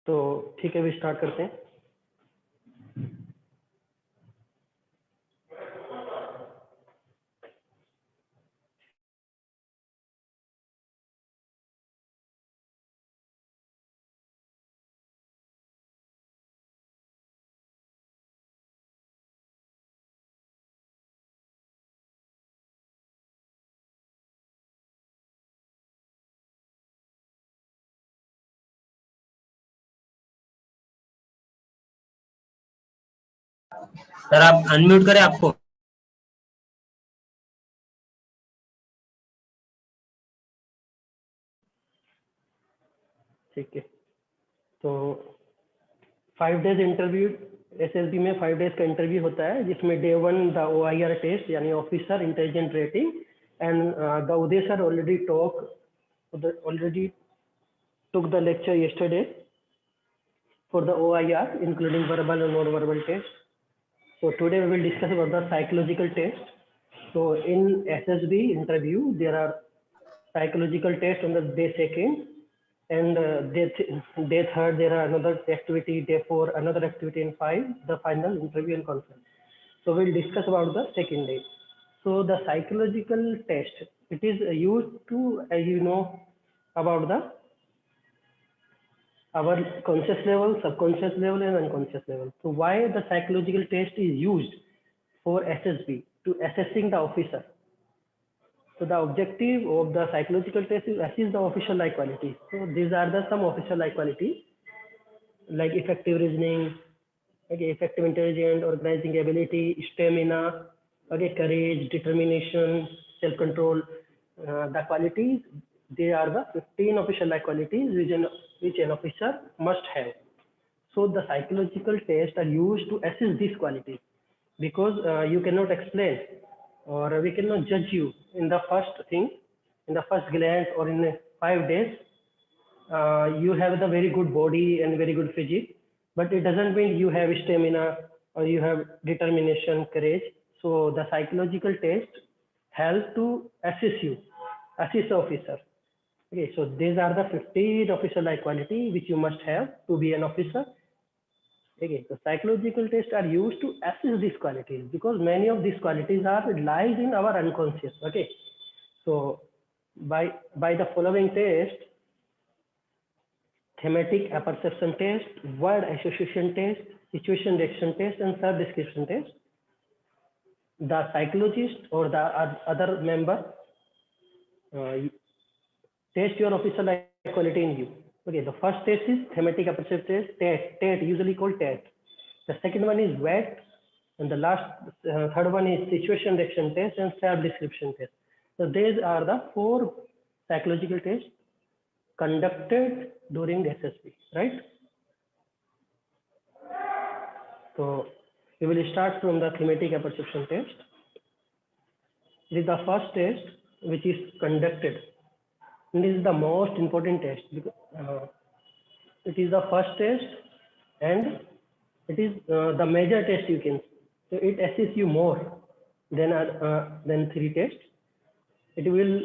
तो ठीक है, भी स्टार्ट करते हैं। सर आप अनम्यूट करें आपको। ठीक है, तो 5 डेज इंटरव्यू एसएसबी में 5 डेज का इंटरव्यू होता है, जिसमें डे 1 द OIR टेस्ट यानी officer intelligent rating, and the Uday sir already took the lecture yesterday for the OIR, including verbal and non-verbal test. So today we will discuss about the psychological test. So in SSB interview, there are psychological tests on the day 2nd, and day 3rd there are another activity, day 4 another activity, and 5 the final interview and conference. So we'll discuss about the second day. So the psychological test, it is used to, as you know, about the our conscious level, subconscious level, and unconscious level. So why the psychological test is used for SSB to assessing the officer? So the objective of the psychological test is assess the officer like qualities. So these are the some officer like qualities, like effective reasoning, okay, effective intelligence, organizing ability, stamina, okay, courage, determination, self-control. The qualities, they are the 15 officer like qualities which an officer must have. So the psychological tests are used to assess these qualities, because you cannot explain, or we cannot judge you in the first thing, in the first glance, or in 5 days. You have the very good body and very good physique, but it doesn't mean you have stamina or you have determination, courage. So the psychological test helps to assess you, assess the officer. Okay, so these are the 15 officer like quality which you must have to be an officer. Okay, so psychological tests are used to assess these qualities, because many of these qualities are lies in our unconscious. Okay, so by the following test: thematic apperception test, word association test, situation reaction test, and self description test, the psychologist or the other member test your officer like quality in you. Okay, the first test is thematic apperception test, TET, usually called TET. The second one is WET, and the third one is situation reaction test and self description test. So these are the 4 psychological tests conducted during the SSB, right? So we will start from the thematic apperception test. It is the first test which is conducted. And this is the most important test, because it is the first test, and it is the major test you can. So it assists you more than 3 tests. It will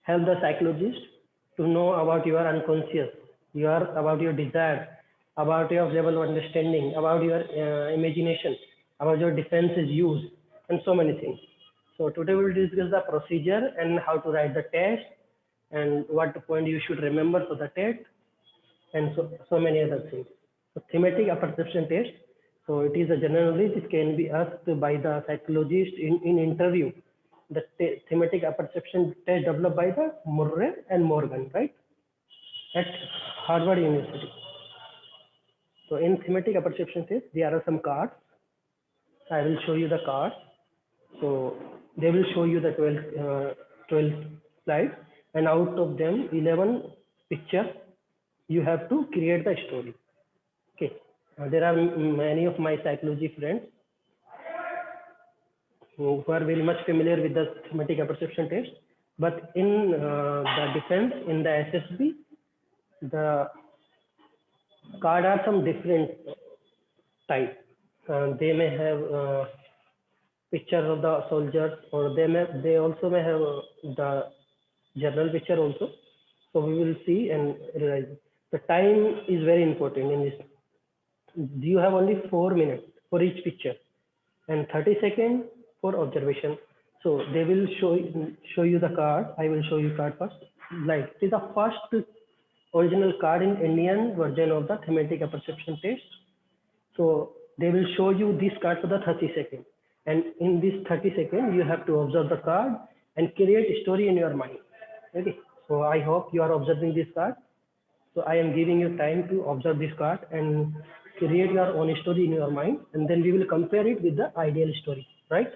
help the psychologist to know about your unconscious, about your desire, about your level of understanding, about your imagination, about your defenses use, and so many things. So today we will discuss the procedure and how to write the test, and what point you should remember for the test, and so many other things. So thematic apperception test. So it is a general knowledge. It can be asked by the psychologist in interview. The thematic apperception test developed by the Murray and Morgan, right, at Harvard University. So in thematic apperception test, there are some cards. I will show you the cards. So they will show you the 12 slides, and out of them 11 pictures. You have to create the story. Okay, there are many of my psychology friends who are very much familiar with the thematic apperception test, but in the defense, in the SSB, the card are some different type. They may have pictures of the soldiers, or they also may have the general picture also. So we will see and realize. The time is very important in this. You have only 4 minutes for each picture and 30 seconds for observation. So they will show you the card. I will show you card first. Like it is the first original card in Indian version of the thematic perception test. So they will show you this card for the 30 seconds. And in this 30 seconds, you have to observe the card and create a story in your mind. Okay. So I hope you are observing this card. So I am giving you time to observe this card and create your own story in your mind. And then we will compare it with the ideal story, right?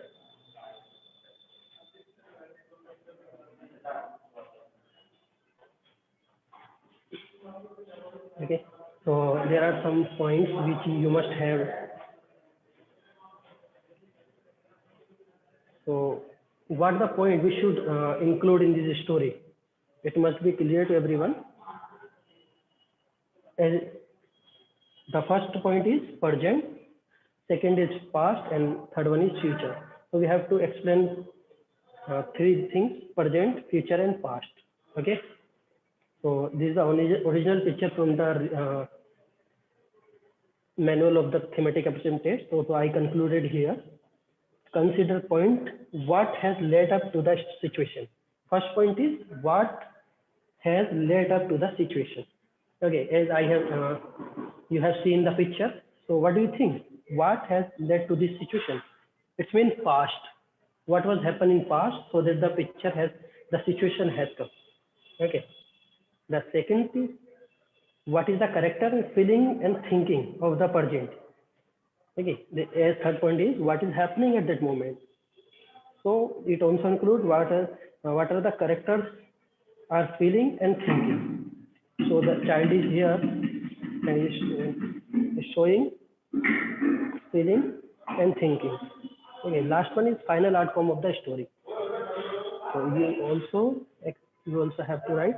Okay. So there are some points which you must have. So what the point we should include in this story? It must be clear to everyone. As the first point is present, second is past, and third one is future. So we have to explain three things: present, future, and past. Okay. So this is the original picture from the manual of the thematic application test. So I concluded here. Consider point what has led up to the situation. First point is what has led up to the situation. Okay, as I have, you have seen the picture. So what do you think? What has led to this situation? It's mean past. What was happening past so that the picture has, the situation has come. Okay. The second is what is the character, feeling, and thinking of the present. Okay. The third point is what is happening at that moment. So it also includes what are the characters are feeling and thinking. So the child is here and is showing, feeling, and thinking. Okay. Last one is final outcome of the story. So you also have to write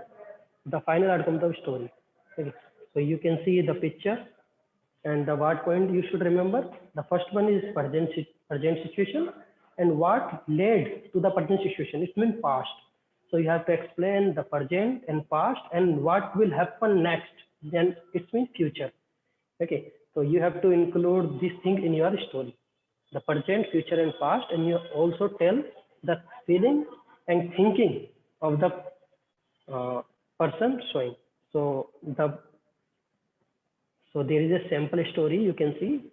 the final outcome of the story. Okay. So you can see the picture and the what point you should remember. The first one is present situation and what led to the present situation. It means past. So you have to explain the present and past and what will happen next. Then it means future. Okay. So you have to include these things in your story. The present, future, and past, and you also tell the feeling and thinking of the person showing. So there is a sample story you can see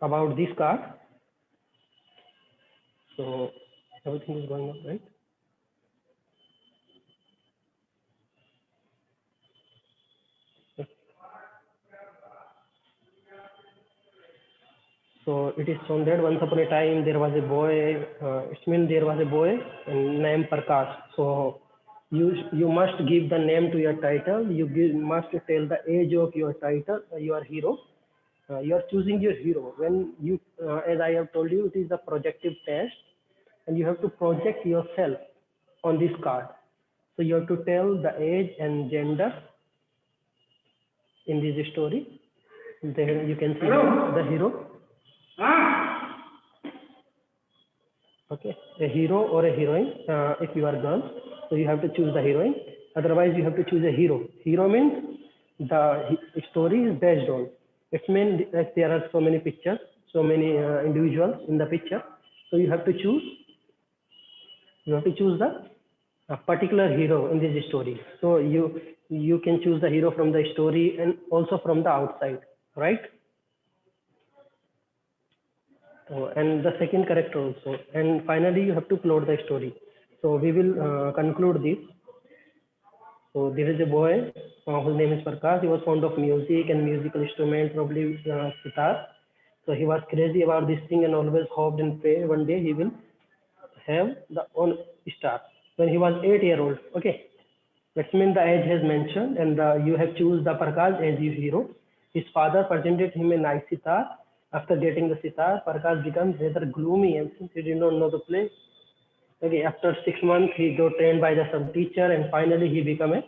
about this card. So everything is going on, right? So it is shown that once upon a time there was a boy. It means there was a boy named Prakash. So you must give the name to your title. You must tell the age of your title, your hero. You are choosing your hero. When you, as I have told you, it is a projective test, and you have to project yourself on this card. So you have to tell the age and gender in this story. Then you can see the hero. Okay, a hero or a heroine. If you are girl, so you have to choose the heroine. Otherwise, you have to choose a hero. Hero means the story is based on. It means that there are so many pictures, so many individuals in the picture. So you have to choose. You have to choose a particular hero in this story. So you can choose the hero from the story and also from the outside, right? And the second character also. And finally, you have to plot the story. So we will conclude this. So there is a boy whose name is Prakash. He was fond of music and musical instruments, probably sitar. So he was crazy about this thing and always hoped and prayed one day he will have the own star. When he was 8 years old, okay. That means the age has mentioned, and you have choose the Prakash as your hero. His father presented him a nice sitar. After getting the sitar, Prakash becomes rather gloomy and since he did not know the play. Okay, after 6 months, he got trained by some teacher, and finally he become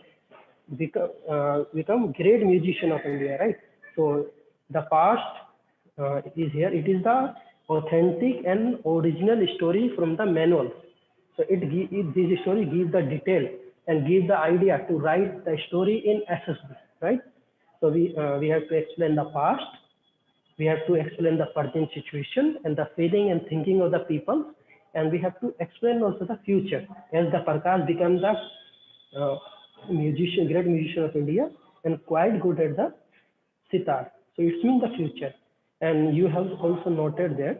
great musician of India, right? So the past is here. It is the authentic and original story from the manual. So this story gives the detail and give the idea to write the story in SSB, right? So we have to explain the past, we have to explain the present situation and the feeling and thinking of the people, and we have to explain also the future, as the Prakash becomes the great musician of India and quite good at the sitar. So it's mean the future. And you have also noted that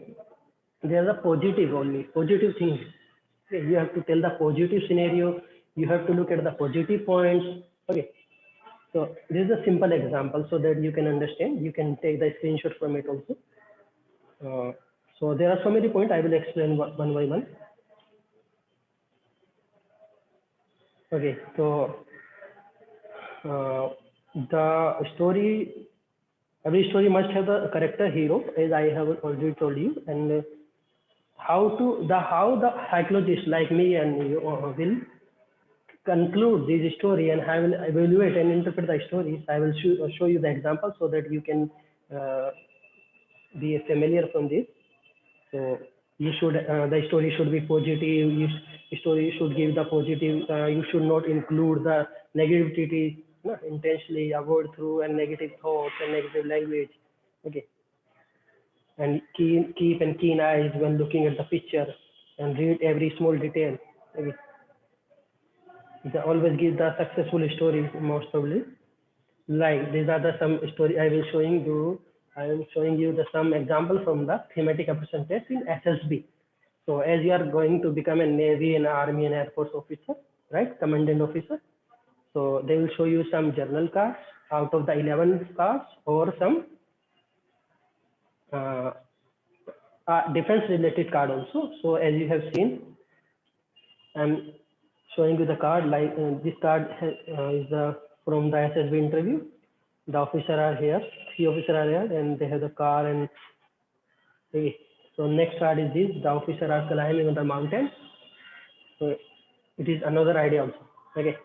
there are positive only, positive things. Okay, you have to tell the positive scenario. You have to look at the positive points. Okay. So this is a simple example so that you can understand. You can take the screenshot from it also. So there are so many points. I will explain one by one. Okay. So the story, every story must have a character hero, as I have already told you, and how the psychologist like me and you will conclude this story, and I will evaluate and interpret the stories. I will show you the example so that you can be familiar from this. So you should the story should be positive. Story should give the positive. You should not include the negativity. No, intentionally avoid through and negative thoughts and negative language. Okay, and keep and keen eyes when looking at the picture and read every small detail. Okay. They always give the successful stories most probably. Like these are the some story I will showing you. I am showing you the some example from the thematic appraisal test in SSB. So as you are going to become a Navy and Army and Air Force officer, right, commandant officer. So they will show you some journal cards out of the 11 cards, or some defense related card also. So as you have seen, I'm showing you the card. Like this card is from the SSB interview. The officer are here, 3 officers are here, and they have the car. And okay. So next card is this: the officer are climbing on the mountain. So it is another idea also. Okay.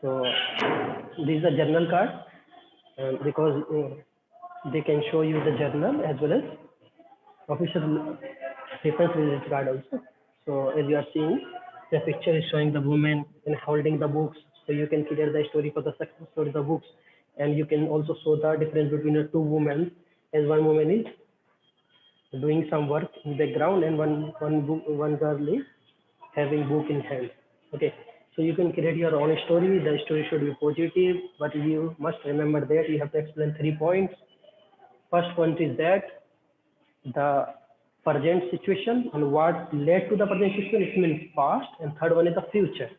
So this is a journal card, because they can show you the journal as well as officer defense related card also. So as you are seeing, the picture is showing the woman and holding the books. So you can create the story for the success story of the books, and you can also show the difference between the two women. As one woman is doing some work in the ground, and one girl is having book in hand. Okay, so you can create your own story. The story should be positive, but you must remember that you have to explain 3 points. First point is that the present situation and what led to the present situation, it means past, and third one is the future.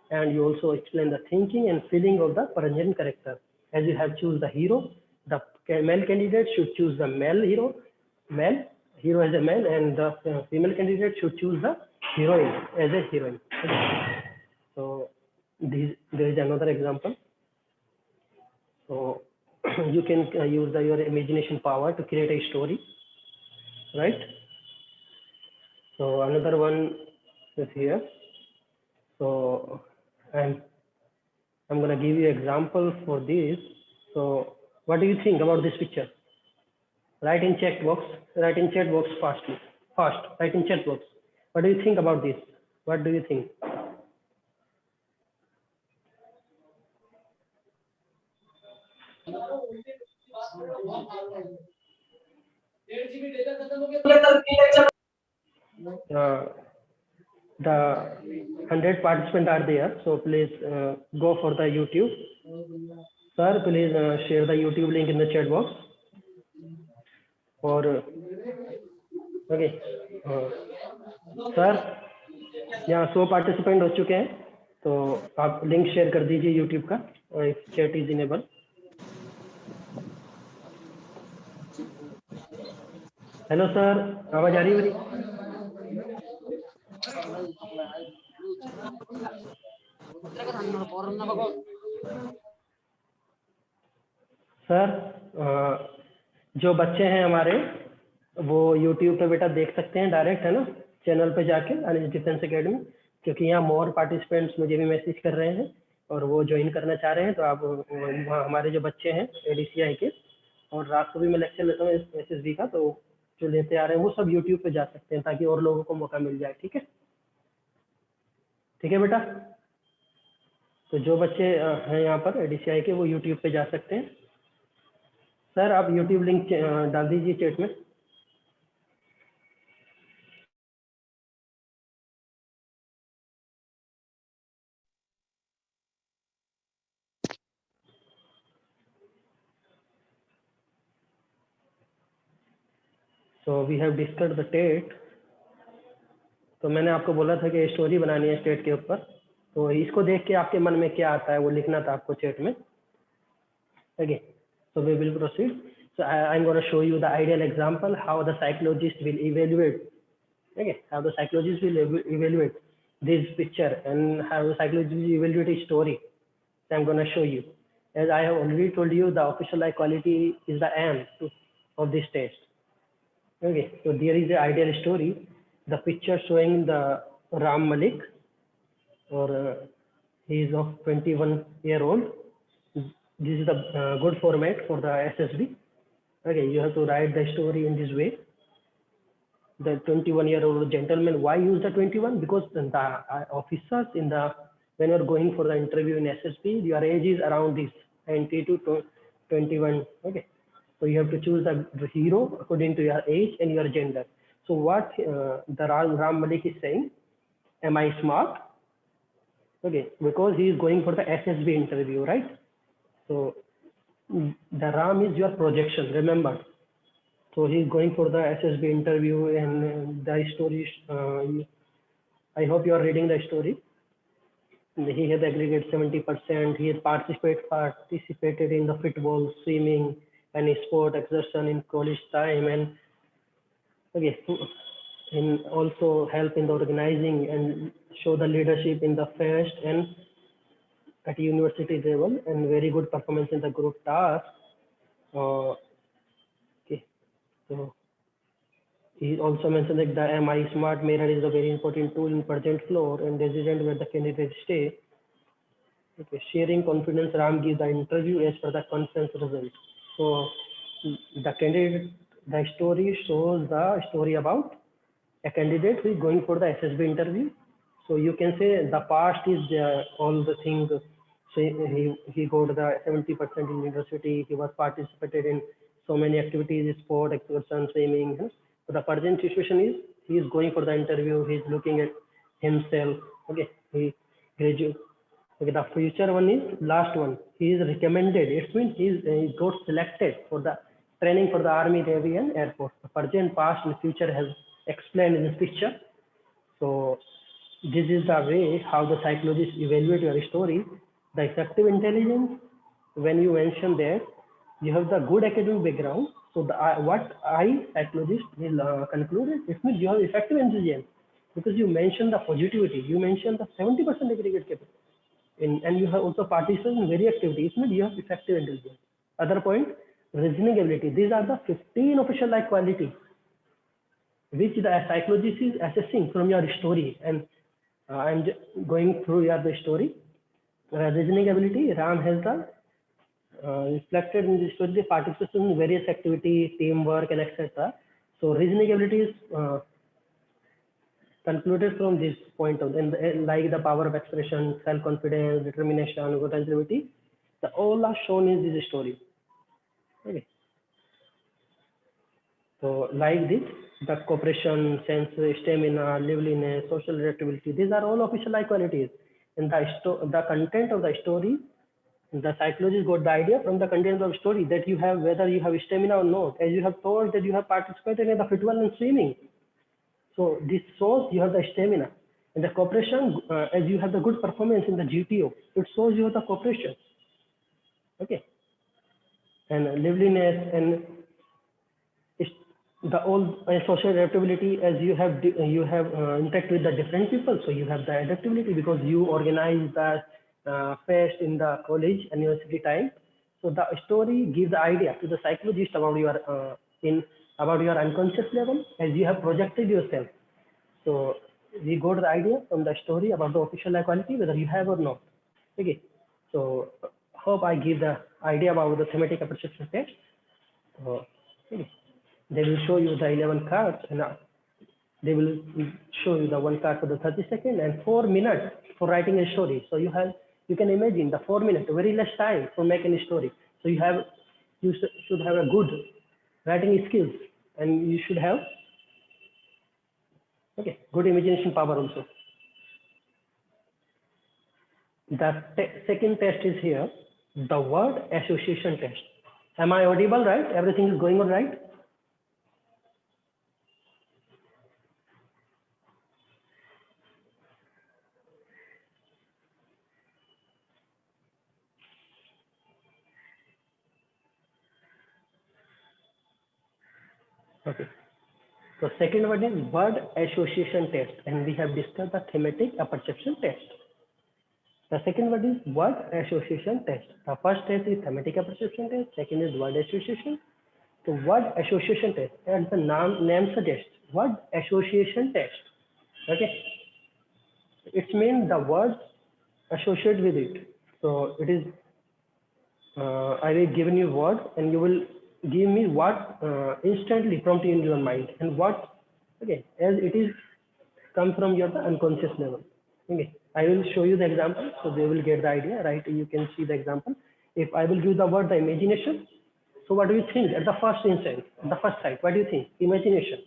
And you also explain the thinking and feeling of the present character. As you have choose the hero, the male candidate should choose the male hero as a male, and the female candidate should choose the heroine as a heroine. Okay. So there is another example. So you can use your imagination power to create a story, right? So another one is here. So I'm going to give you example for this. So what do you think about this picture? Write in chat box. Write in chat box fastly. Fast. Write in chat box. What do you think about this? What do you think? The 100 participants are there, so please go for the YouTube. Sir, please share the YouTube link in the chat box. Or okay, sir यहाँ 100 participant हो चुके हैं, तो आप link share कर दीजिए YouTube का, chat is enable. Hello sir, आवाज आ रही है मेरी? सर जो बच्चे हैं हमारे वो YouTube पे बेटा देख सकते हैं डायरेक्ट, है ना, चैनल पे जाके अनिल डिफेंस एकेडमी, क्योंकि यहाँ मोर पार्टिसिपेंट्स मुझे भी मैसेज कर रहे हैं और वो ज्वाइन करना चाह रहे हैं. तो आप वहाँ हमारे जो बच्चे हैं ADCI के, और रात को भी मैं लेक्चर लेता हूँ SSB का, तो जो लेते आ रहे हैं वो सब YouTube पे जा सकते हैं ताकि और लोगों को मौका मिल जाए. ठीक है, ठीक है बेटा. तो जो बच्चे हैं यहाँ पर ADCI के, वो यूट्यूब पे जा सकते हैं। सर आप यूट्यूब लिंक डाल दीजिए चैट में। So we have discussed the TET. तो मैंने आपको बोला था कि स्टोरी बनानी है टेट के ऊपर, तो इसको देख के आपके मन में क्या आता है वो लिखना था आपको चैट में। Okay, so we will proceed. So I'm going to show you the ideal example how the psychologist will evaluate. Okay, how the psychologist will evaluate this picture and how the psychologist will evaluate a story. So I'm going to show you. As I have already told you, the official like quality is the aim of this test. Okay, so there is the ideal story. The picture showing the Ram Malik, or he is of 21-year-old. This is the good format for the SSB. Okay, you have to write the story in this way. The 21-year-old gentleman. Why use the 21? Because the officers in the, when you're going for the interview in SSB, your age is around this 20 to 21. Okay, so you have to choose the hero according to your age and your gender. So what the Ram Malik is saying, am I smart? Okay, because he is going for the SSB interview, right? So the Ram is your projection, remember. So he is going for the SSB interview, and the story, I hope you are reading the story. He has aggregate 70%. He has participated in the football, swimming, and sport exertion in college time, and okay, and also help in the organizing and show the leadership in the fest and at university level, and very good performance in the group task. Okay, so he also mentioned that the MI Smart Mirror is a very important tool in present floor and resident where the candidates stay. Okay, sharing confidence, Ram gives the interview as per the conference result. So the candidate, the story shows the story about a candidate who is going for the SSB interview. So you can say the past is all the things. So he got the 70% in university. He was participated in so many activities, sport, excursion, swimming. So the present situation is he is going for the interview. He is looking at himself. Okay, he graduate. Okay, the future one is last one. He is recommended. It means he got selected for the training for the Army, Navy, and Air Force. The present, past, and future has explained in this picture. So this is the way how the psychologists evaluate your story. The effective intelligence, when you mention that you have the good academic background, so the what I psychologist will conclude, it means you have effective intelligence because you mentioned the positivity, you mentioned the 70% aggregate capacity, and you have also participated in very activities. It means you have effective intelligence. Other point, reasoning ability. These are the 15 official like qualities which the psychologist is assessing from your story, and I'm going through the story. Reasoning ability, Ram has the reflected in the story, the participation in various activities, teamwork, and etc. So reasoning ability is concluded from this point of, and like the power of expression, self-confidence, determination, potentiality, the all are shown in this story. Okay. So like this, the cooperation, sense, stamina, liveliness, social adaptability, these are all official like qualities. And the content of the story, the psychologist got the idea from the content of the story that you have, whether you have stamina or not. As you have told that you have participated in the football and swimming. So this shows you have the stamina. And the cooperation, as you have the good performance in the GTO, it shows you have the cooperation. Okay. And liveliness and the all social adaptability, as you have interact with the different people, so you have the adaptability because you organize the fest in the college and university time. So the story gives the idea to the psychologist about your about your unconscious level as you have projected yourself. So we got the idea from the story about the official quality whether you have or not. Okay, so hope I give the idea about the thematic perception test. Okay. They will show you the 11 cards, and they will show you the one card for the 30 seconds and 4 minutes for writing a story. So you have You can imagine the 4 minutes, very less time for making a story. So you should have a good writing skills, and you should have good imagination power also. The second test is here, the word association test. Am I audible, right? Everything is going on, right? Okay. So second one is word association test, and we have discussed the thematic apperception test. The second one is word association test. The first test is thematic apperception test. Second is word association. So word association test, as the name suggests, word association test. Okay. It means the words associated with it. So it is, I will give you words and you will give me what instantly prompt in your mind, and what, okay, as it is come from your unconscious level. Okay, I will show you the example so they will get the idea, right? You can see the example. If I will give the word the imagination, so what do you think at the first instant, the first sight? What do you think? Imagination.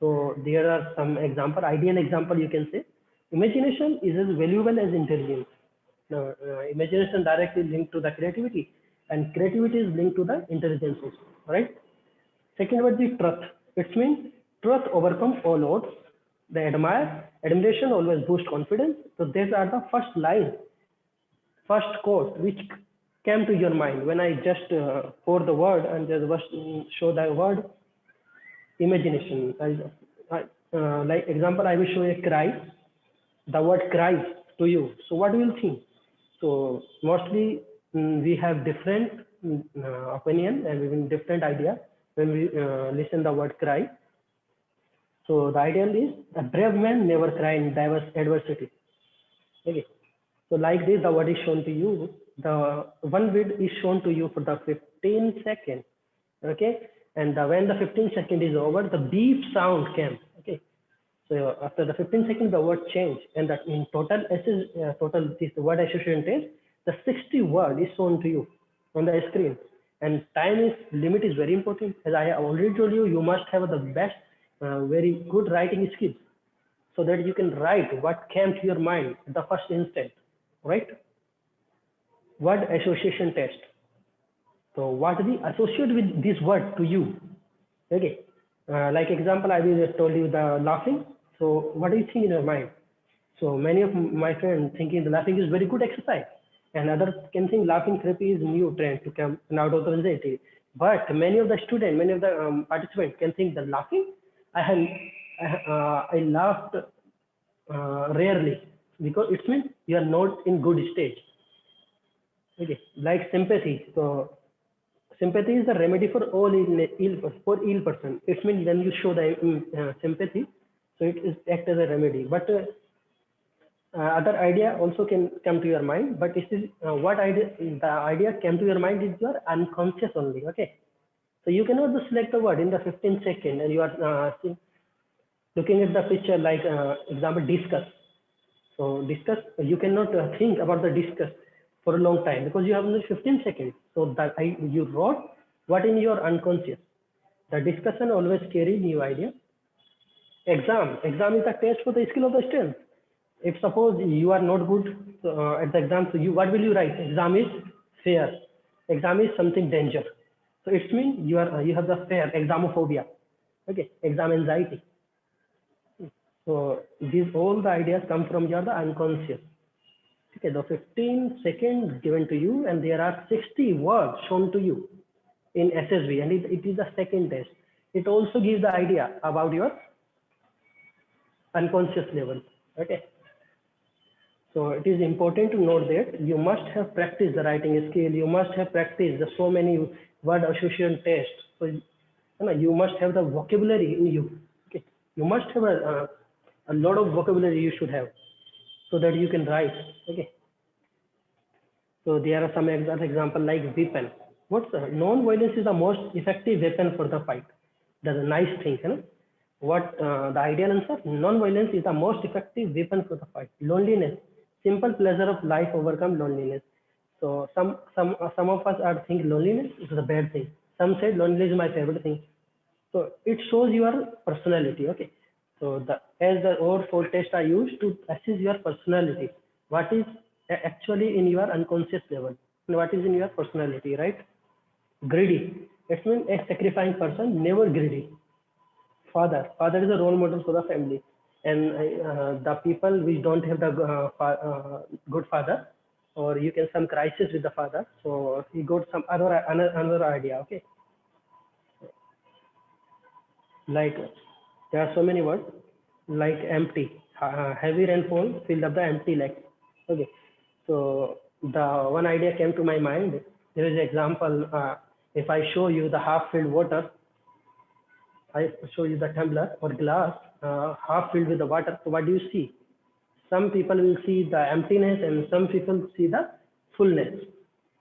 So there are some example, ideal example you can say. Imagination is as valuable as intelligence. Now, imagination directly linked to the creativity, and creativity is linked to the intelligence also, right? Second word is truth. It means truth overcomes all odds. The admiration always boosts confidence. So these are the first line, first quote which came to your mind when I just pour the word and just show the word imagination. Like example, I will show a cry. The word cry to you. So what do you think? So mostly we have different opinion and even different idea when we listen the word cry. So the ideal is a brave man never cry in diverse adversity. Okay. So like this, the word is shown to you. The one word is shown to you for the 15 seconds. Okay. And when the 15 second is over, the beep sound came. Okay. So after the 15 seconds, the word changed, and that in total, this word association test, the 60 word is shown to you on the screen, and limit is very important. As I have already told you, you must have the best, very good writing skills, so that you can write what came to your mind at the first instant, right? Word association test. So what we associate with this word to you? Okay. Like example, I will just told you the laughing. So what do you think in your mind? So many of my friends thinking the laughing is very good exercise, and others can think laughing therapy is new trend to come out of the anxiety. But many of the students, many of the participants can think the laughing. I laughed rarely, because it means you are not in good stage. Okay, like sympathy. So sympathy is the remedy for all ill person. It means when you show the sympathy, so it is act as a remedy. But other idea also can come to your mind, but it is what idea? The idea came to your mind is your unconscious only. Okay, so you cannot just select a word in the 15 seconds, and you are looking at the picture, like example discuss. So discuss, you cannot think about the discuss for a long time, because you have only 15 seconds. So that you wrote what in your unconscious. The discussion always carry new idea. Exam is a test for the skill of the student. If suppose you are not good at the exam, so what will you write? Exam is fear. Exam is something danger. So it means you have the fear, examophobia. Okay, exam anxiety. So these all the ideas come from the unconscious. Okay, the 15 seconds given to you, and there are 60 words shown to you in SSB, and it is the second test. It also gives the idea about your unconscious level. Okay. So it is important to note that you must have practiced the writing skill. You must have practiced the so many word association tests. So you must have the vocabulary in you. Okay. You must have a lot of vocabulary you should have, so that you can write. Okay. So there are some example like weapon. What's non-violence is the most effective weapon for the fight. That's a nice thing, you know. What the ideal answer? Non-violence is the most effective weapon for the fight. Loneliness simple pleasure of life overcome loneliness. So some of us are think loneliness is a bad thing. Some say loneliness is my favorite thing. So it shows your personality. Okay. So as the all four tests are used to assess your personality. What is actually in your unconscious level and what is in your personality, right? Greedy. It means a sacrificing person, never greedy. Father is a role model for the family, and the people which don't have the good father, or you can some crisis with the father, so he got some another idea. Okay, like there are so many words like empty, heavy rainfall filled up the empty lake. Okay, so the one idea came to my mind. There is an example. If I show you the half filled water, I show you the tumbler or glass half filled with the water. So what do you see? Some people will see the emptiness and some people see the fullness.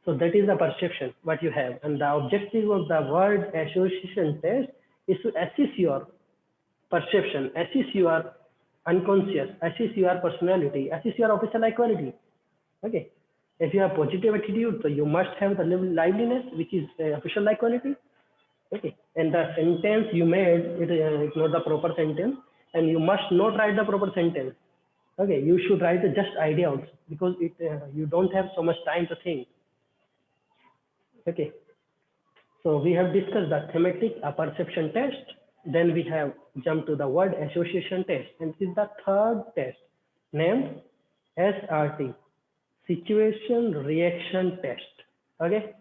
So that is the perception what you have. And the objective of the word association test is to assess your perception, assess your unconscious, assess your personality, assess your official equality. Okay. If you have positive attitude, so you must have the liveliness, which is official equality. Okay, and the sentence you made is not the proper sentence, and you must not write the proper sentence. Okay, you should write the just idea also because you don't have so much time to think. Okay, so we have discussed the thematic perception test. Then we have jumped to the word association test, and this is the third test named SRT, situation reaction test. Okay.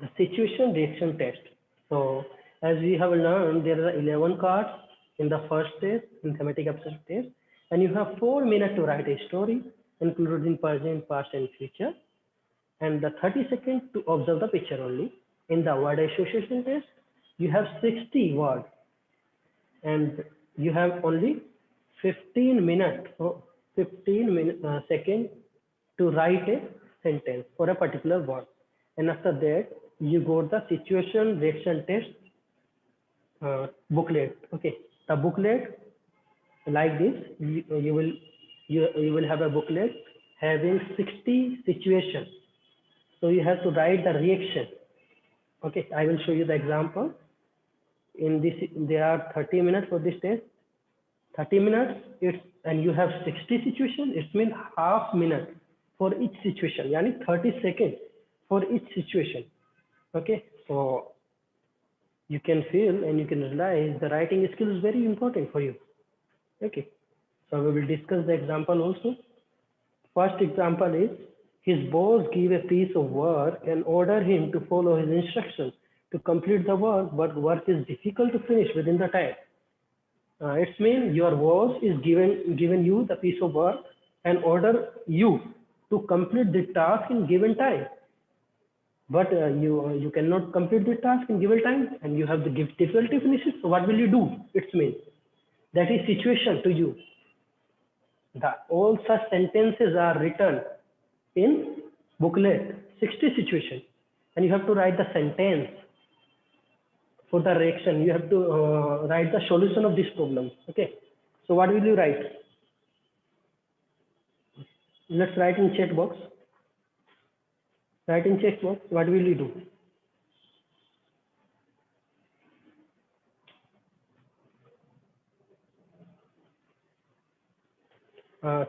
The situation reaction test. So as we have learned, there are 11 cards in the first test, in thematic abstract test, and you have 4 minutes to write a story, including present, past, and future, and the 30 seconds to observe the picture only. In the word association test, you have 60 words, and you have only 15 minutes, so 15 seconds to write a sentence for a particular word. And after that, you got the situation reaction test booklet. Okay, the booklet like this, you will have a booklet having 60 situations. So you have to write the reaction. Okay, I will show you the example. In this, there are 30 minutes for this test. 30 minutes, and you have 60 situations. It means half minute for each situation. Yani 30 seconds for each situation. Okay, so you can feel and you can realize the writing skill is very important for you. Okay, so we will discuss the example also. First example is his boss gave a piece of work and ordered him to follow his instructions to complete the work, but work is difficult to finish within the time. It means your boss is given you the piece of work and order you to complete the task in given time. But you cannot complete the task in given time, and you have the difficulty finishes. So what will you do? It means that is situation to you. All such sentences are written in booklet, 60 situations, and you have to write the sentence for the reaction. You have to write the solution of this problem. Okay, so what will you write? Let's write in chat box. Write in chat box. What will you do?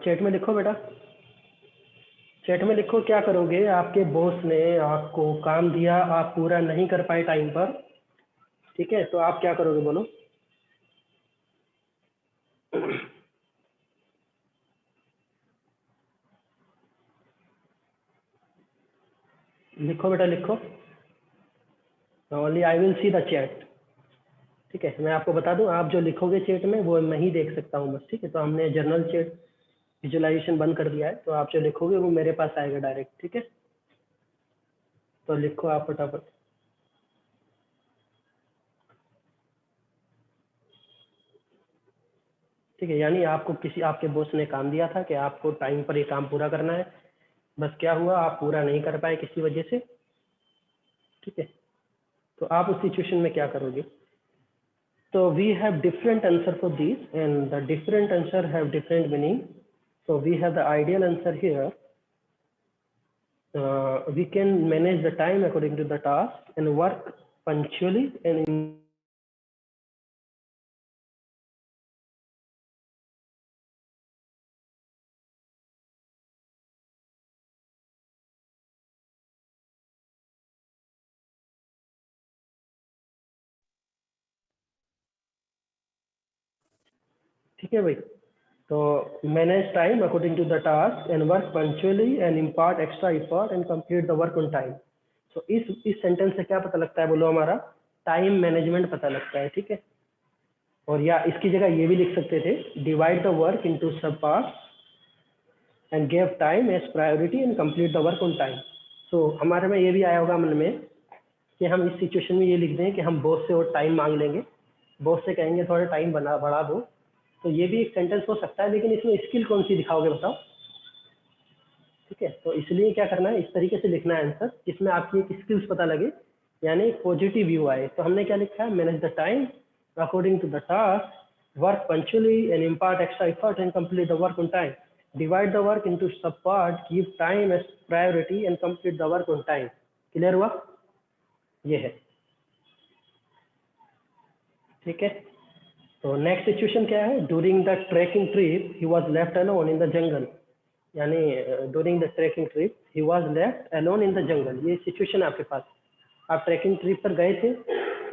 Chat में लिखो बेटा, chat में लिखो क्या करोगे। आपके boss ने आपको काम दिया, आप पूरा नहीं कर पाए टाइम पर, ठीक है, तो आप क्या करोगे बोलो। लिखो बेटा लिखो, only I will see the chat. ठीक है, मैं आपको बता दूं, आप जो लिखोगे चैट में वो मैं ही देख सकता हूँ बस। ठीक है, तो हमने जर्नल चैट विजुअलाइजेशन बंद कर दिया है, तो आप जो लिखोगे वो मेरे पास आएगा डायरेक्ट। ठीक है, तो लिखो आप फटाफट। ठीक है, यानी आपको किसी आपके बॉस ने काम दिया था कि आपको टाइम पर ये काम पूरा करना है, बस क्या हुआ, आप पूरा नहीं कर पाए किसी वजह से। ठीक है, तो आप उस सिचुएशन में क्या करोगे। तो we have different answer for this, and the different answer have different meaning. So we have the ideal answer here. We can manage the time according to the task and work punctually and in ठीक है भाई. तो manage time according to the task and work punctually and impart extra effort and complete the work on time. So इस sentence से क्या पता लगता है बोलो, हमारा टाइम मैनेजमेंट पता लगता है. ठीक है. और या इसकी जगह ये भी लिख सकते थे, divide the work into sub parts and give time as priority and complete the work on time. So हमारे में ये भी आया होगा मन में कि हम इस सिचुएशन में ये लिख दें कि हम बॉस से और टाइम मांग लेंगे, बॉस से कहेंगे थोड़ा टाइम बढ़ा दो. तो ये भी एक सेंटेंस हो सकता है, लेकिन इसमें स्किल कौन सी दिखाओगे बताओ. ठीक है. तो इसलिए क्या करना है, इस तरीके से लिखना है आंसर जिसमें आपकी एक स्किल्स पता लगे, यानी पॉजिटिव व्यू आए. तो हमने क्या लिखा है, manage the time according to the task, work punctually and impart extra effort and complete the work on time, divide the work into sub part, give time as priority and complete the work on time. Clear हुआ? ये है. ठीक है. तो next situation क्या है, during the trekking trip he was left alone in the jungle. यानी during the trekking trip he was left alone in the jungle. ये सिचुएशन आपके पास, आप ट्रैकिंग ट्रिप पर गए थे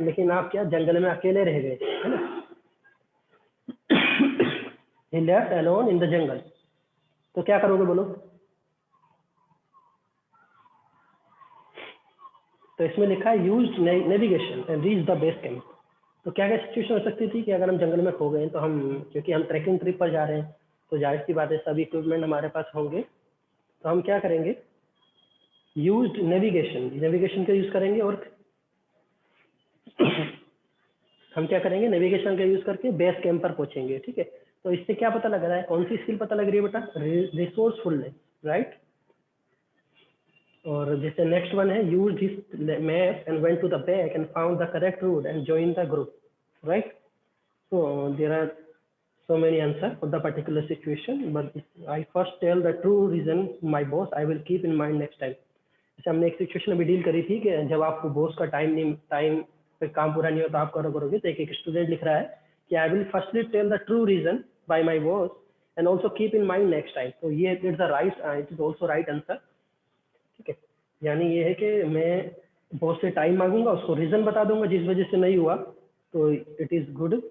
लेकिन आप क्या जंगल में अकेले रह गए, है ना. He left alone in the jungle. तो क्या करोगे बोलो. तो इसमें लिखा है use navigation and reach the base camp. तो क्या क्या सिचुएशन हो सकती थी कि अगर हम जंगल में खो गए तो हम, क्योंकि हम ट्रैकिंग ट्रिप पर जा रहे हैं तो जाहिर सी बात है सभी इक्विपमेंट हमारे पास होंगे, तो हम क्या करेंगे, यूज नेविगेशन का यूज करेंगे. और हम क्या करेंगे, नेविगेशन का यूज करके बेस कैंप पर पहुंचेंगे. ठीक है. तो इससे क्या पता लग रहा है, कौन सी स्किल पता लग रही है बेटा, रिसोर्सफुलनेस, राइट. और जैसे नेक्स्ट वन है, use this map and went to the back and found the correct route and join the group, right. So there are so many answers for the particular situation, but I first tell the true reason my boss I will keep in mind next time. जैसे हमने एक situation अभी deal करी थी कि जब आपको boss का टाइम पे काम पूरा नहीं होता आप करोगे, तो एक स्टूडेंट लिख रहा है कि I will firstly tell the true reason by my boss and also keep in mind next time. तो ये it is also right answer. ठीक है. यानी ये है कि मैं बॉस से टाइम मांगूंगा, उसको रीजन बता दूंगा जिस वजह से नहीं हुआ, तो इट इज गुड.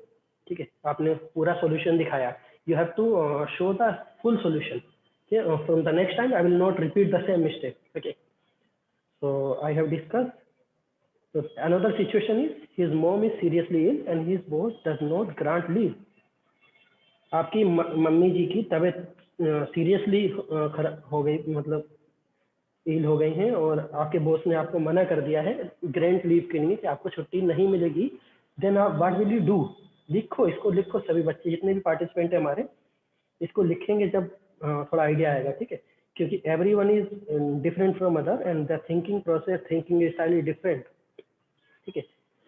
ठीक है. आपने पूरा सॉल्यूशन दिखाया. You have to show the full solution. From the next time I will not repeat the same mistake. Okay. So I have discussed. So another situation is his mom is seriously ill and his boss does not grant leave. आपकी mummy जी की तबीयत seriously हो गई, मतलब इल हो गई हैं और आपके बॉस ने आपको मना कर दिया है ग्रांट लीव के लिए कि आपको छुट्टी नहीं मिलेगी. देन आप व्हाट विल यू डू. लिखो, इसको लिखो. सभी बच्चे जितने भी पार्टिसिपेंट है हमारे, इसको लिखेंगे जब थोड़ा आइडिया आएगा. ठीक है. क्योंकि everyone is different from other and the thinking process, thinking style is different. ठीक है.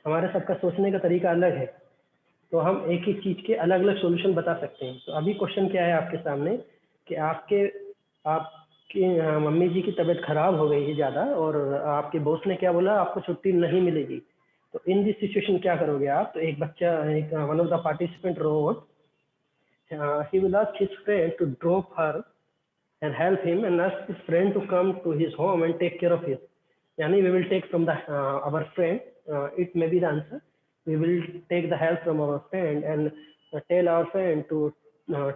हमारे सबका सोचने का तरीका अलग है, तो हम एक ही चीज के अलग अलग सॉल्यूशन बता सकते हैं. तो अभी क्वेश्चन क्या है आपके सामने कि आपके मम्मी जी की तबीयत खराब हो गई है ज़्यादा और आपके बॉस ने क्या बोला, आपको छुट्टी नहीं मिलेगी. तो इन दिस सिचुएशन क्या करोगे आप. तो एक बच्चा, एक one of the participant wrote, he will ask his friend to drop her and help him and ask his friend to come to his home and take care of him. Yani we will take from the our friend, it may be the answer. We will take the help from our friend and tell our friend to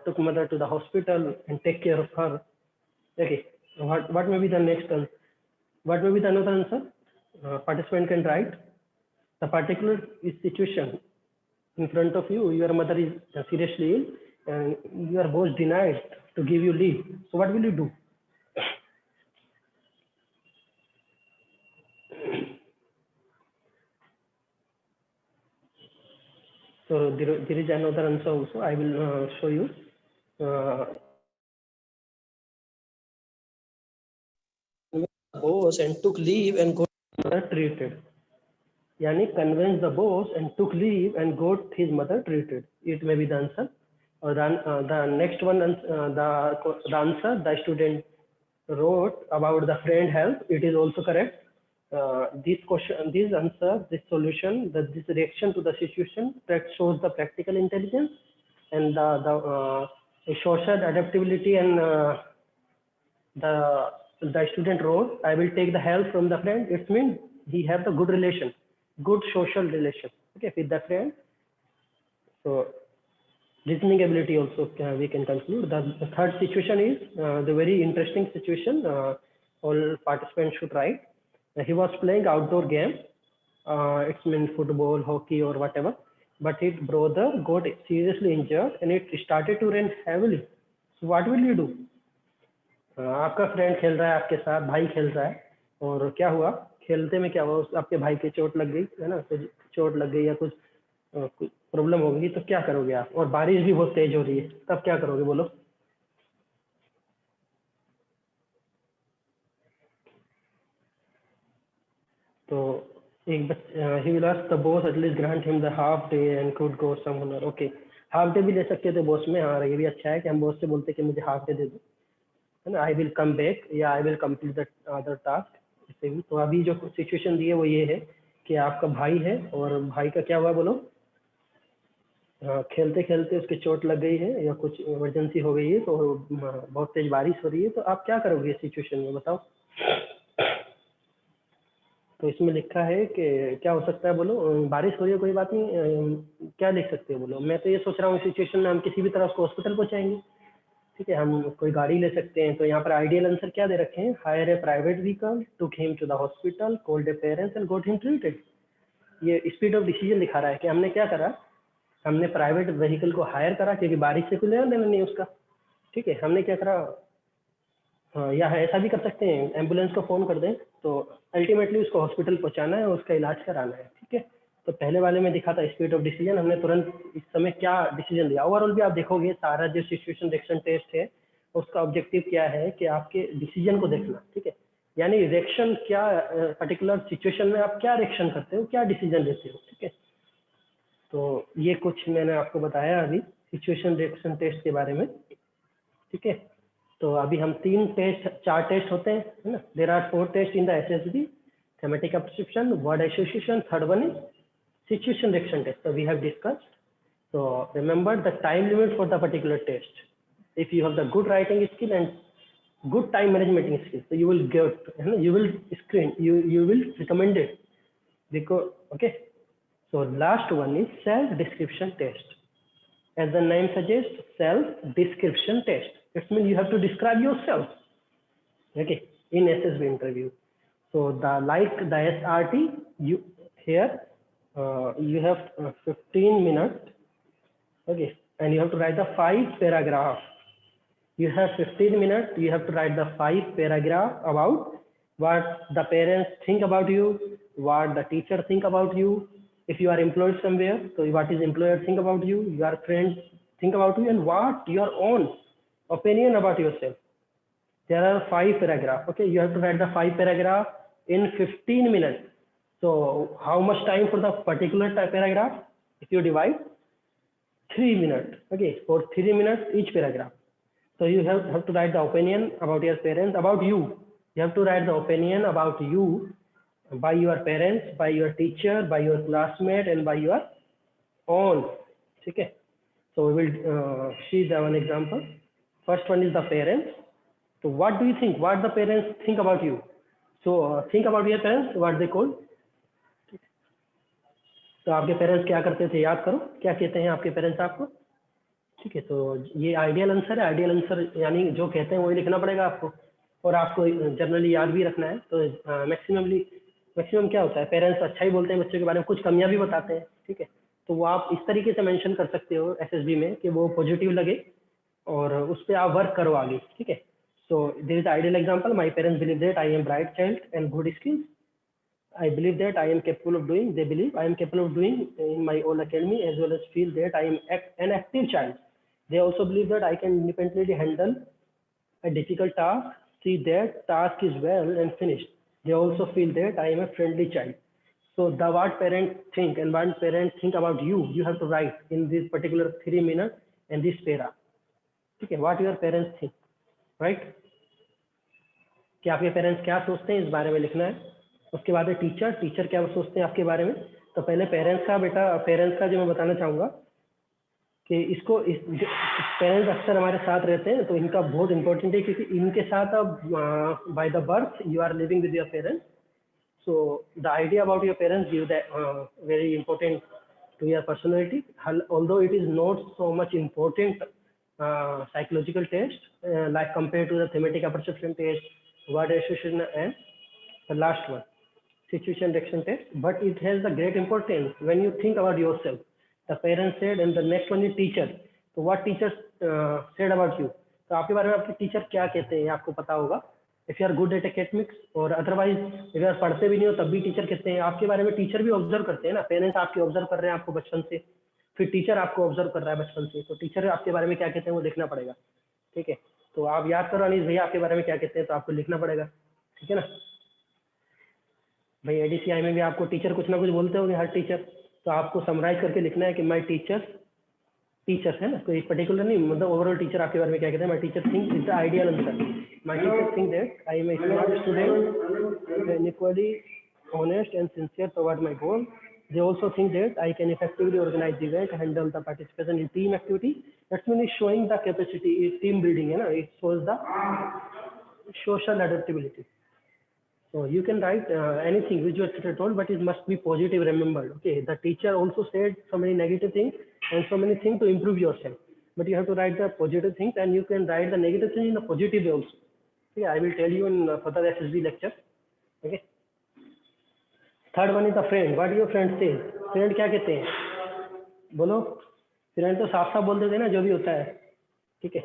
took mother to the hospital and take care of her. Okay. What may be the next one? What may be the another answer? Participant can write the particular situation in front of you. Your mother is seriously ill and your boss denied to give you leave. So what will you do? So there is another answer also. I will show you. Boss and took leave and got mother treated. Yani convinced the boss and took leave and got his mother treated. It may be the answer. or the next one, the answer the student wrote about the friend help, it is also correct. This question, this answer, this solution, this reaction to the situation that shows the practical intelligence and the social adaptability, and the student wrote, I will take the help from the friend. It means he have the good relation, good social relation, okay, with the friend. So reasoning ability also we can conclude. The third situation is the very interesting situation. All participants should write. He was playing outdoor game. It's mean football, hockey, or whatever. But his brother got seriously injured, and it started to rain heavily. So what will you do? आपका friend खेल रहा है आपके साथ, भाई खेल रहा है, और क्या हुआ, खेलते में क्या हुआ, आपके भाई के चोट लग गई है ना, कुछ चोट लग गई या कुछ प्रॉब्लम हो गई, तो क्या करोगे आप, और बारिश भी बहुत तेज हो रही है, तब क्या करोगे बोलो? तो एक he will ask the boss at least grant him the half day and could go somewhere. Okay, half day भी ले सकते थे बॉस में. हाँ, ये भी अच्छा है कि हम बॉस से बोलते कि मुझे हाफ डे दे दो, है ना, आई विल कम बैक या I will complete the other task, इससे भी. तो अभी जो सिचुएशन दी है वो ये है कि आपका भाई है और भाई का क्या हुआ बोलो? खेलते खेलते उसकी चोट लग गई है या कुछ इमरजेंसी हो गई है, तो बहुत तेज बारिश हो रही है, तो आप क्या करोगे इस सिचुएशन में, बताओ? तो इसमें लिखा है कि क्या हो सकता है बोलो? बारिश हो रही है, कोई बात नहीं, क्या लिख सकते हो बोलो? मैं तो ये सोच रहा हूँ सिचुएशन में हम किसी भी तरह उसको हॉस्पिटल पहुँचाएंगे, ठीक है, हम कोई गाड़ी ले सकते हैं. तो यहाँ पर आइडियल आंसर क्या दे रखे हैं? Hire a private vehicle, took him to the hospital, called a parents and got him treated. ये स्पीड ऑफ डिसीजन दिखा रहा है कि हमने क्या करा, हमने प्राइवेट व्हीकल को हायर करा, क्योंकि बारिश से कोई लेना देना नहीं उसका, ठीक है, हमने क्या करा. हाँ, या ऐसा भी कर सकते हैं, एम्बुलेंस को फ़ोन कर दें, तो अल्टीमेटली उसको हॉस्पिटल पहुंचाना है और उसका इलाज कराना है, ठीक है. तो पहले वाले में दिखा था स्पीड ऑफ डिसीजन, हमने तुरंत इस समय क्या डिसीजन दिया. ओवरऑल भी आप देखोगे सारा जो सिचुएशन रिएक्शन टेस्ट है उसका ऑब्जेक्टिव क्या है कि आपके डिसीजन को देखना, ठीक है, यानी रिएक्शन क्या, पर्टिकुलर सिचुएशन में आप क्या रिएक्शन करते हो, क्या डिसीजन लेते हो, ठीक है. तो ये कुछ मैंने आपको बताया अभी सिचुएशन रिएक्शन टेस्ट के बारे में, ठीक है. तो अभी हम 4 टेस्ट होते हैं, है ना. There are 4 test in the SSB: thematic perception, word association, third one is situation reaction test. So we have discussed. So remember the time limit for the particular test. If you have the good writing skill and good time management skill, so you will get, you will screen, you will recommend it. Because okay. So last one is self description test. As the name suggests, self description test. It means you have to describe yourself. Okay, in SSB interview. So like the SRT, you here. You have 15 minutes, okay, and you have to write the 5 paragraph. You have 15 minutes, you have to write the 5 paragraph about what the parents think about you, what the teacher think about you. If you are employed somewhere, so what is employer think about you, your friends think about you, and what your own opinion about yourself. There are 5 paragraph, okay, you have to write the 5 paragraph in 15 minutes. So how much time for the particular paragraph? If you divide 3 minutes, okay, for 3 minutes each paragraph. So you have to write the opinion about your parents, about you. You have to write the opinion about you by your parents, by your teacher, by your classmate, and by your own. Okay. So we will see the one example. First one is the parents. So what do you think? What the parents think about you? So think about your parents. What they call? तो आपके parents क्या करते थे, याद करो, क्या कहते हैं आपके पेरेंट्स आपको, ठीक है. तो ये आइडियल आंसर है. आइडियल आंसर यानी जो कहते हैं वही लिखना पड़ेगा आपको, और आपको जनरली याद भी रखना है. तो मैक्सिमम क्या होता है, पेरेंट्स अच्छा ही बोलते हैं बच्चों के बारे में, कुछ कमियां भी बताते हैं, ठीक है. तो वो आप इस तरीके से मेंशन कर सकते हो एसएसबी में कि वो पॉजिटिव लगे और उस पर आप वर्क करो आगे, ठीक है. So there is ideal example: my parents believe that I am bright child and good skills. I believe that I am capable of doing. They believe I am capable of doing in my own academy, as well as feel that I am an active child. They also believe that I can independently handle a difficult task, see that task is well and finished. They also feel that I am a friendly child. So what parents think and what parents think about you, you have to write in this particular 3 minutes, and this para, ठीक है, what your parents think, right, कि आपके parents क्या सोचते हैं इस बारे में लिखना है। उसके बाद है टीचर क्या सोचते हैं आपके बारे में। तो पहले पेरेंट्स का जो मैं बताना चाहूँगा कि इसको पेरेंट्स अक्सर हमारे साथ रहते हैं तो इनका बहुत इंपॉर्टेंट है, क्योंकि इनके साथ अब by the birth you are living with your parents, so the idea about your parents give that very important to your personality, although it is not so much important psychological test like compared to the thematic perception test, word association, and the last one, situation reaction test, but it has the great importance when you think about yourself. The parents said, and the next one is teacher. So what teachers said about you, तो आपके बारे में आपके teacher क्या कहते हैं आपको पता होगा। If you are good at academics और अदरवाइज अगर आप पढ़ते भी नहीं हो तब भी टीचर कहते हैं आपके बारे में। टीचर भी ऑब्जर्व करते हैं ना, पेरेंट्स आपके ऑब्जर्व कर रहे हैं आपको बचपन से, फिर टीचर आपको ऑब्जर्व कर रहा है बचपन से, तो टीचर आपके बारे में क्या कहते हैं वो लिखना पड़ेगा, ठीक है। तो आप याद करो अनीस भैया आपके बारे में क्या कहते हैं, तो आपको लिखना पड़ेगा, ठीक है ना भाई। ADCI में भी आपको टीचर कुछ ना कुछ बोलते होंगे, हर टीचर, तो आपको समराइज करके लिखना है कि माई टीचर्स है ना, कोई पर्टिकुलर नहीं, मतलब ओवरऑल टीचर आपके बारे में क्या कहते हैं। My teacher think is the ideal answer. My teacher think that I am a smart student and equally honest and sincere toward my goal. They also think that I can effectively organize the event, handle the participation in team activity. That means showing the capacity, is team building, है ना, it shows the social adaptability. So you can write anything which you are told, but it must be positive, remembered. Okay, the teacher also said so many negative things and so many things to improve yourself, but you have to write the positive things, and you can write the negative things in a positive way also. Okay, I will tell you in further SSB lecture. Okay, third one is the friend. What do your friends say? Friend क्या कहते हैं, बोलो। Friend तो साफ साफ बोल देते हैं ना जो भी होता है, ठीक है।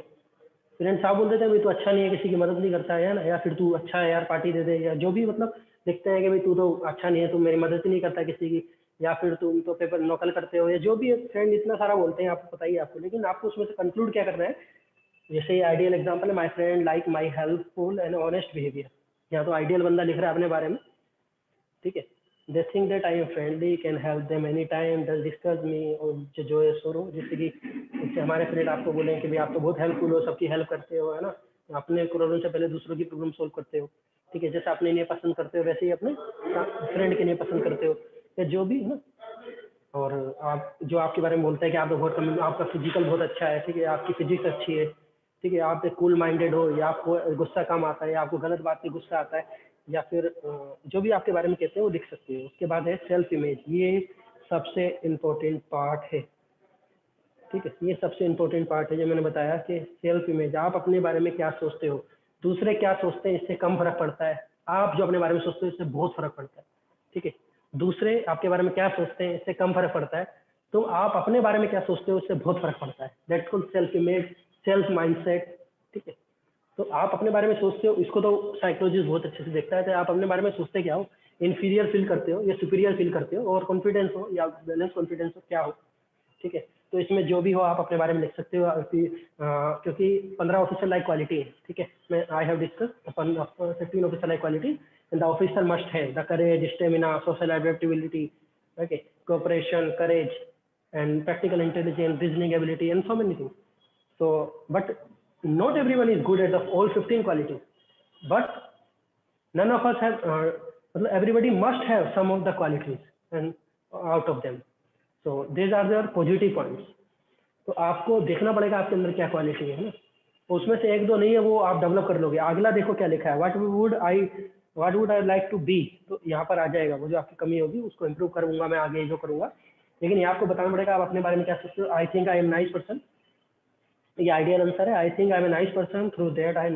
फ्रेंड साफ बोल देते हैं भाई तू अच्छा नहीं है, किसी की मदद नहीं करता है ना, या फिर तू अच्छा है यार पार्टी दे दे, या जो भी मतलब देखते हैं कि भाई तू तो अच्छा नहीं है, तू मेरी मदद ही नहीं करता किसी की, या फिर तुम तो पेपर नकल करते हो, या जो भी फ्रेंड इतना सारा बोलते हैं आपको पता ही है आपको। लेकिन आपको उसमें से कंक्लूड क्या करना है, जैसे आइडियल एग्जाम्पल है my friend like my helpful and honest behaviour. यहाँ तो आइडियल बंदा लिख रहा है अपने बारे में, ठीक है। They think that I am friendly, can help them any time, does discuss me, और जो है सो जैसे कि इससे हमारे फ्रेंड आपको बोले कि भाई आप तो बहुत हेल्पफुल हो, सबकी हेल्प करते हो, है ना, अपने प्रॉब्लम से पहले दूसरों की प्रॉब्लम सॉल्व करते हो, ठीक है। जैसे अपने लिए पसंद करते हो वैसे ही अपने फ्रेंड के लिए पसंद करते हो, या जो भी है ना। और आप जो आपके बारे में बोलते हैं कि आप तो बहुत आपका फिजिकल बहुत अच्छा है, ठीक है, आपकी फिजिक्स अच्छी है, ठीक है, आप एक कूल माइंडेड हो, या आपको गुस्सा कम आता है, या आपको गलत बात पे गुस्सा आता है, या फिर जो भी आपके बारे में कहते हैं वो लिख सकते हो। उसके बाद है सेल्फ इमेज, ये सबसे इम्पोर्टेंट पार्ट है, ठीक है। ये सबसे इम्पोर्टेंट पार्ट है जो मैंने बताया कि सेल्फ इमेज, आप अपने बारे में क्या सोचते हो, दूसरे क्या सोचते हैं इससे कम फर्क पड़ता है, आप जो अपने बारे में सोचते हो इससे बहुत फर्क पड़ता है, ठीक है। दूसरे आपके बारे में क्या सोचते हैं इससे कम फर्क पड़ता है, तो आप अपने बारे में क्या सोचते हो इससे बहुत फर्क पड़ता है। That's called self image, self mindset, ठीक है। तो आप अपने बारे में सोचते हो, इसको तो साइकोलॉजिस्ट बहुत अच्छे से देखता है, तो आप अपने बारे में सोचते क्या हो, इन्फीरियर फील करते हो या सुपीरियर फील करते हो, और कॉन्फिडेंस हो या बैलेंस कॉन्फिडेंस हो, क्या हो, ठीक है। तो इसमें जो भी हो आप अपने बारे में लिख सकते हो, क्योंकि 15 ऑफिसर लाइक क्वालिटी है, ठीक है। मैं I have discuss 15 officer like quality, and the officer must है the courage, stamina, social adaptability, okay, cooperation, courage, and practical intelligence, reasoning ability, and so many things. So, but not everyone is good at the all 15 qualities. But none of us have. Everybody must have some of the qualities, and out of them. So these are their positive points. तो आपको देखना पड़ेगा आपके अंदर क्या quality है ना, उसमें से एक दो नहीं है वो आप डेवलप कर लोगे। अगला देखो क्या लिखा है, what would I like to be, तो यहाँ पर आ जाएगा वो जो आपकी कमी होगी उसको इम्प्रूव करूंगा मैं आगे जो करूंगा। लेकिन ये आपको बताना पड़ेगा आप अपने बारे में क्या सोचते हो। I think I am nice person, ये आइडियल आंसर है। I think I am a nice person, through that I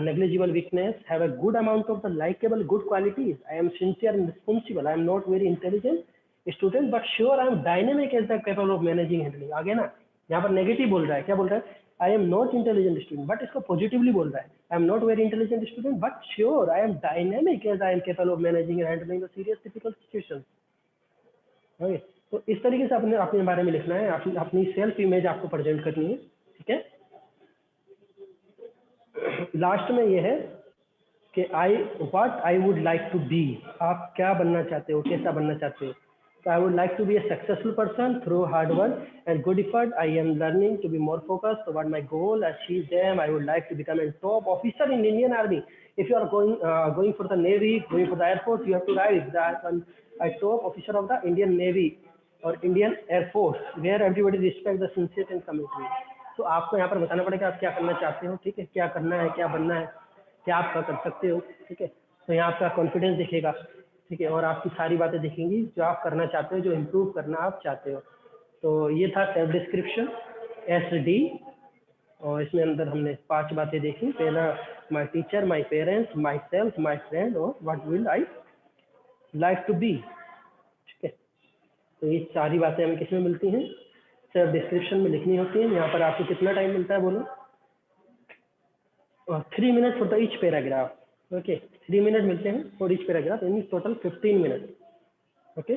negligible weakness, have a good amount of the likable good qualities, I am sincere and responsible, I am not very intelligent student but sure I am dynamic as the capable of managing handling। आगे ना यहाँ पर negative बोल रहा है, क्या बोल रहा है, I am not intelligent student, but इसको पॉजिटिवली बोल रहा है, I am not very intelligent student but sure I am dynamic as I am capable of managing and handling the serious difficult situations। Okay, तो इस तरीके से अपने अपने बारे में लिखना है, अपनी सेल्फ इमेज आपको प्रेजेंट करनी है, ठीक है। लास्ट में ये है कि what I would like to be, आप क्या बनना चाहते हो, कैसा बनना चाहते हो, So I would like to be a successful person through hard work and good effort. I am learning to be more focused toward my goal, achieve them. I would like to become a top officer in Indian Army. If you are going for the Navy, going for the Air Force, you have to write that I'm a top officer of the Indian Navy or Indian Air Force, where everybody respect the sincere and commitment. तो आपको यहाँ पर बताना पड़ेगा आप क्या करना चाहते हो, ठीक है, क्या करना है, क्या बनना है, क्या आप कर सकते हो, ठीक है। तो यहाँ आपका कॉन्फिडेंस दिखेगा, ठीक है, और आपकी सारी बातें दिखेंगी जो आप करना चाहते हो, जो इम्प्रूव करना आप चाहते हो। तो ये था सेल्फ डिस्क्रिप्शन SD, और इसमें अंदर हमने 5 बातें देखी। पहला my teacher, my parents, myself, my friend और what will I like to be, ठीक है। तो ये सारी बातें हमें किस में मिलती हैं, सेल्फ डिस्क्रिप्शन में लिखनी होती है। यहाँ पर आपको कितना टाइम मिलता है बोलो, और 3 minute for the each paragraph, okay, 3 minute मिलते हैं for each paragraph, in total 15 minute, okay.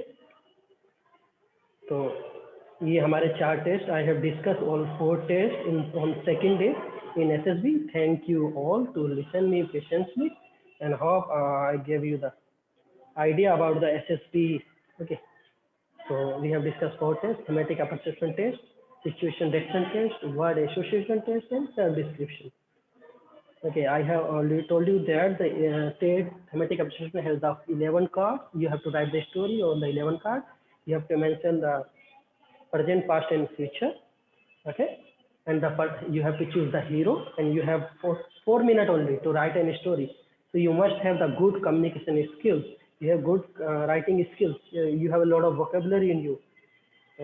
तो ये हमारे 4 test, I have discuss all 4 test in on second day in SSB. Thank you all to listen me patiently and hope I gave you the idea about the SSB. Okay, so we have discussed 4 tests: thematic perception test, situation detection test, word association test, and self description. Okay, I have already told you that the thematic perception has the 11 cards. You have to write the story on the 11 cards. You have to mention the present, past, and future. Okay, and you have to choose the hero, and you have 4 minutes only to write a story. So you must have the good communication skills. You have good writing skills. You have a lot of vocabulary in you.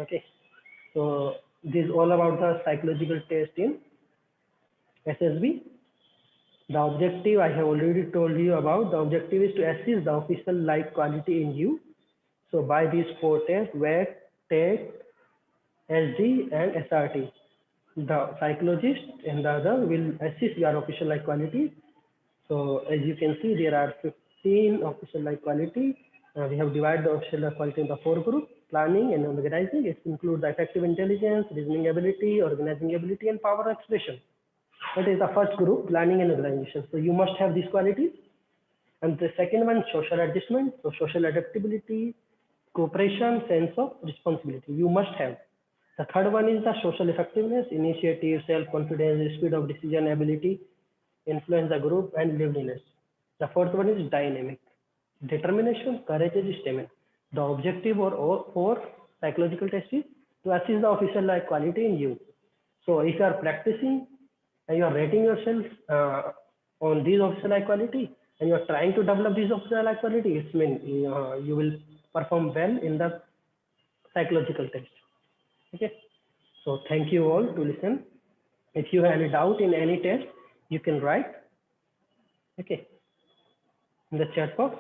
Okay, so this is all about the psychological test in SSB. The objective I have already told you about. The objective is to assess the official like quality in you. So by these 4 tests, WAC, TET, SD, and SRT, the psychologist and the other will assess your official like quality. So as you can see, there are 15 official like quality. We have divided the official like quality in the 4 groups: planning and organizing. It includes the effective intelligence, reasoning ability, organizing ability, and power expression. That is the first group, planning and organization. So you must have these qualities. And the second one, social adjustment. So social adaptability, cooperation, sense of responsibility. You must have. The third one is the social effectiveness, initiative, self-confidence, speed of decision ability, influence the group, and liveliness. The fourth one is dynamic, determination, courage, and stamina. The objective for psychological test is to assess the official like quality in you. So if you are practicing and you are rating yourself on these official like quality, and you are trying to develop these official like quality, it means you will perform well in the psychological test. Okay, so thank you all to listen. If you have any doubt in any test, you can write, okay, in the chat box.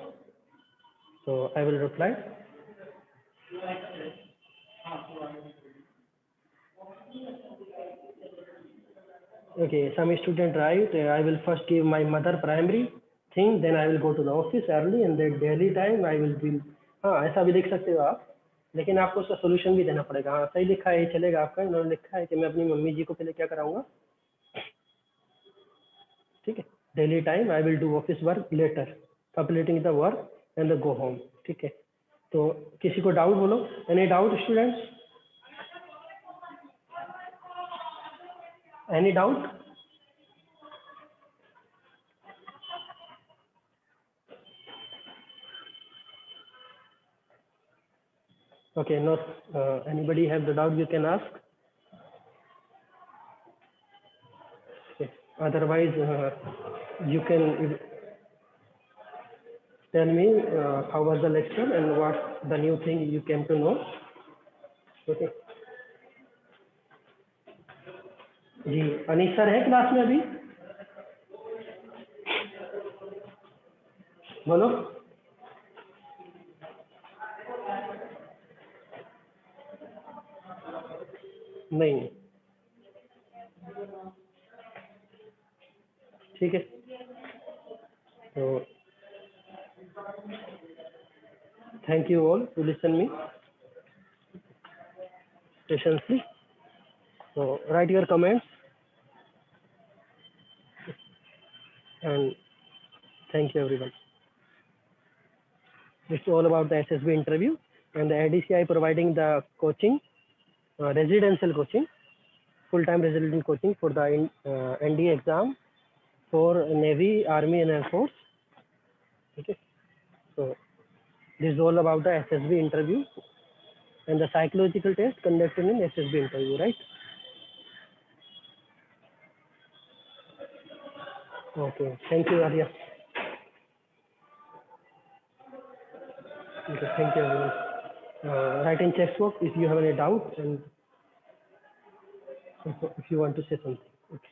So I will reply. Okay, some student write, I will first give my mother primary thing, then I will go to the office early, and then daily time I will be. हाँ, ऐसा भी लिख सकते हो आप, लेकिन आपको उसका सोल्यूशन भी देना पड़ेगा। हाँ, सही लिखा है, चलेगा आपका। इन्होंने लिखा है कि मैं अपनी मम्मी जी को पहले क्या कराऊंगा, ठीक है, daily time I will do office work later, completing the work and go home, ठीक है। तो किसी को डाउट बोलो, any doubt students, any doubt? Okay, no, anybody have the doubt, you can ask. Okay. Otherwise, you can tell me how was the lecture and what the new thing you came to know. Okay. जी, Anish sir है class में अभी? बोलो। नहीं, ठीक है। तो thank you all to listen me patiently. So write your comments, and thank you everyone. It's all about the SSB interview. and the ADCI providing the coaching, residential coaching, full-time residential coaching for the NDA exam for Navy, Army, and Air Force. Okay, so this is all about the SSB interview and the psychological test conducted in SSB interview, right? Okay, thank you, Arya. Okay, thank you, everyone. Write in chat box if you have any doubt and if you want to say something. Okay.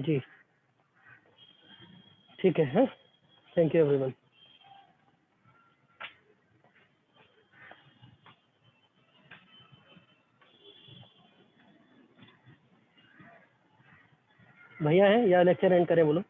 जी ठीक है, हाँ, thank you everyone. भैया हैं या lecture and करें बोलो।